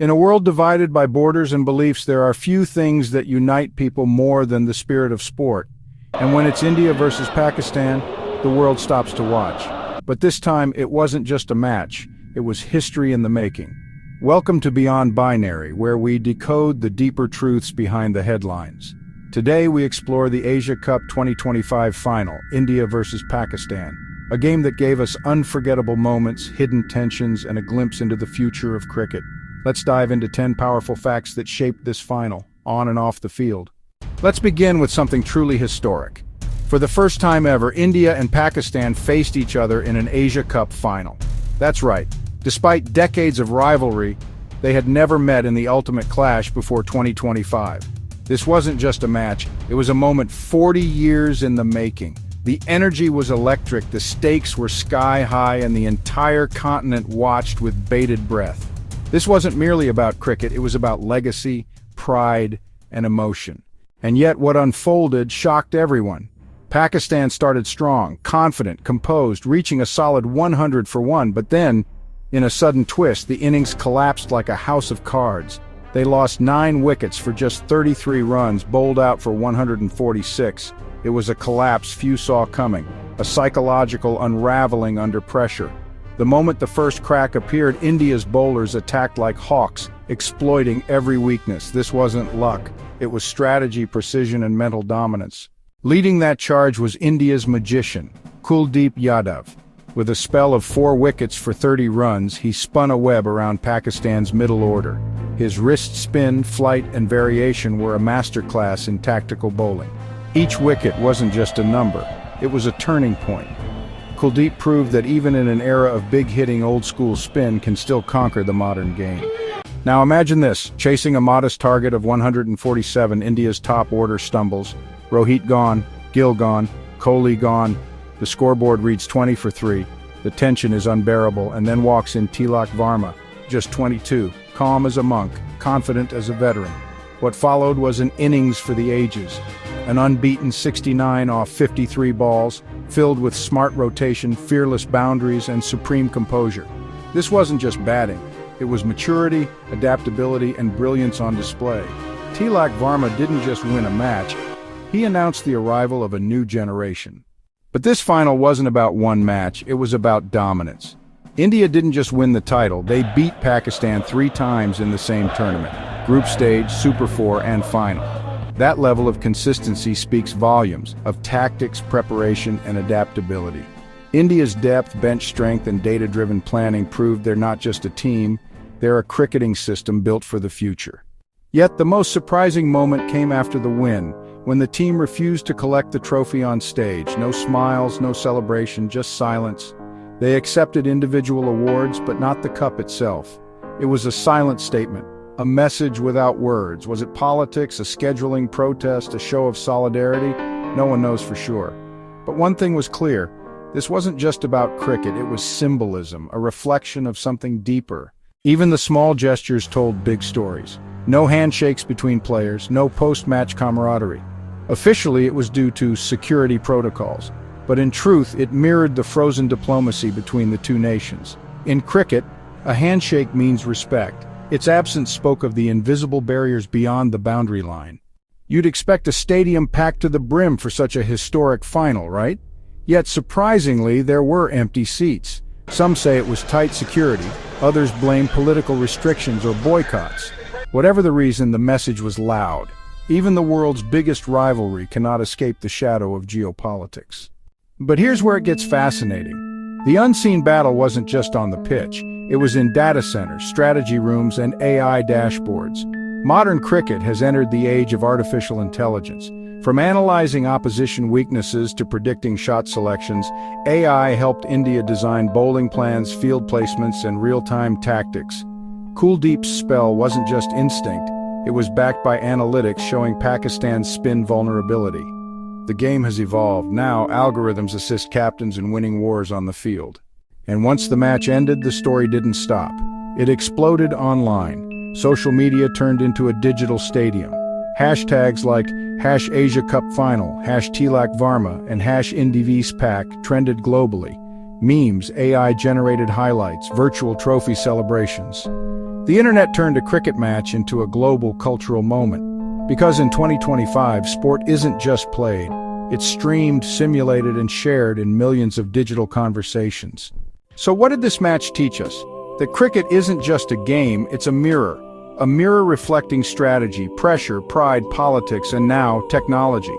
In a world divided by borders and beliefs, there are few things that unite people more than the spirit of sport. And when it's India versus Pakistan, the world stops to watch. But this time, it wasn't just a match, it was history in the making. Welcome to Beyond Binary, where we decode the deeper truths behind the headlines. Today, we explore the Asia Cup 2025 final, India versus Pakistan. A game that gave us unforgettable moments, hidden tensions, and a glimpse into the future of cricket. Let's dive into 10 powerful facts that shaped this final, on and off the field. Let's begin with something truly historic. For the first time ever, India and Pakistan faced each other in an Asia Cup final. That's right. Despite decades of rivalry, they had never met in the ultimate clash before 2025. This wasn't just a match, it was a moment 40 years in the making. The energy was electric, the stakes were sky high, and the entire continent watched with bated breath. This wasn't merely about cricket, it was about legacy, pride, and emotion. And yet what unfolded shocked everyone. Pakistan started strong, confident, composed, reaching a solid 100 for 1, but then, in a sudden twist, the innings collapsed like a house of cards. They lost 9 wickets for just 33 runs, bowled out for 146. It was a collapse few saw coming, a psychological unraveling under pressure. The moment the first crack appeared, India's bowlers attacked like hawks, exploiting every weakness. This wasn't luck, it was strategy, precision, and mental dominance. Leading that charge was India's magician, Kuldeep Yadav. With a spell of 4 wickets for 30 runs, he spun a web around Pakistan's middle order. His wrist spin, flight, and variation were a masterclass in tactical bowling. Each wicket wasn't just a number, it was a turning point. Kuldeep proved that even in an era of big-hitting old-school spin can still conquer the modern game. Now imagine this, chasing a modest target of 147, India's top order stumbles. Rohit gone, Gill gone, Kohli gone. The scoreboard reads 20 for 3. The tension is unbearable, and then walks in Tilak Varma, just 22, calm as a monk, confident as a veteran. What followed was an innings for the ages. An unbeaten 69 off 53 balls, filled with smart rotation, fearless boundaries, and supreme composure. This wasn't just batting, it was maturity, adaptability, and brilliance on display. Tilak Varma didn't just win a match, he announced the arrival of a new generation. But this final wasn't about one match, it was about dominance. India didn't just win the title, they beat Pakistan 3 times in the same tournament. Group stage, Super 4, and final. That level of consistency speaks volumes of tactics, preparation, and adaptability. India's depth, bench strength, and data-driven planning proved they're not just a team, they're a cricketing system built for the future. Yet the most surprising moment came after the win, when the team refused to collect the trophy on stage. No smiles, no celebration, just silence. They accepted individual awards, but not the cup itself. It was a silent statement. A message without words. Was it politics, a scheduling protest, a show of solidarity? No one knows for sure. But one thing was clear. This wasn't just about cricket, it was symbolism, a reflection of something deeper. Even the small gestures told big stories. No handshakes between players, no post-match camaraderie. Officially, it was due to security protocols. But in truth, it mirrored the frozen diplomacy between the two nations. In cricket, a handshake means respect. Its absence spoke of the invisible barriers beyond the boundary line. You'd expect a stadium packed to the brim for such a historic final, right? Yet surprisingly, there were empty seats. Some say it was tight security, others blame political restrictions or boycotts. Whatever the reason, the message was loud. Even the world's biggest rivalry cannot escape the shadow of geopolitics. But here's where it gets fascinating. The unseen battle wasn't just on the pitch. It was in data centers, strategy rooms, and AI dashboards. Modern cricket has entered the age of artificial intelligence. From analyzing opposition weaknesses to predicting shot selections, AI helped India design bowling plans, field placements, and real-time tactics. Kuldeep's spell wasn't just instinct, it was backed by analytics showing Pakistan's spin vulnerability. The game has evolved. Now, algorithms assist captains in winning wars on the field. And once the match ended, the story didn't stop. It exploded online. Social media turned into a digital stadium. Hashtags like #AsiaCupFinal, #Tilak Varma, and #IndyVisPak trended globally. Memes, AI-generated highlights, virtual trophy celebrations. The internet turned a cricket match into a global cultural moment. Because in 2025, sport isn't just played. It's streamed, simulated, and shared in millions of digital conversations. So what did this match teach us? That cricket isn't just a game, it's a mirror. A mirror reflecting strategy, pressure, pride, politics, and now, technology.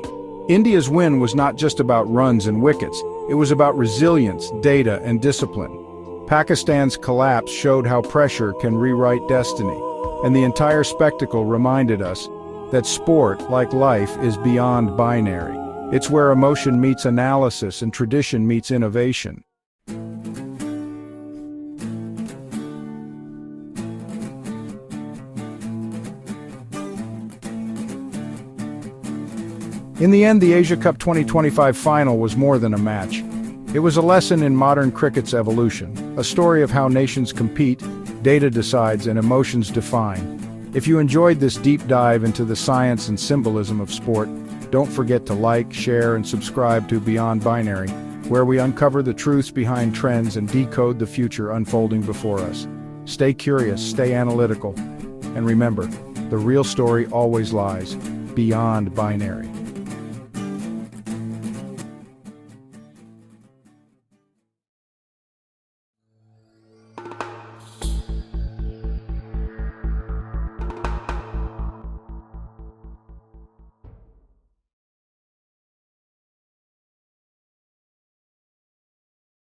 India's win was not just about runs and wickets, it was about resilience, data, and discipline. Pakistan's collapse showed how pressure can rewrite destiny, and the entire spectacle reminded us that sport, like life, is beyond binary. It's where emotion meets analysis and tradition meets innovation. In the end, the Asia Cup 2025 final was more than a match. It was a lesson in modern cricket's evolution, a story of how nations compete, data decides, and emotions define. If you enjoyed this deep dive into the science and symbolism of sport, don't forget to like, share, and subscribe to Beyond Binary, where we uncover the truths behind trends and decode the future unfolding before us. Stay curious, stay analytical, and remember, the real story always lies beyond binary.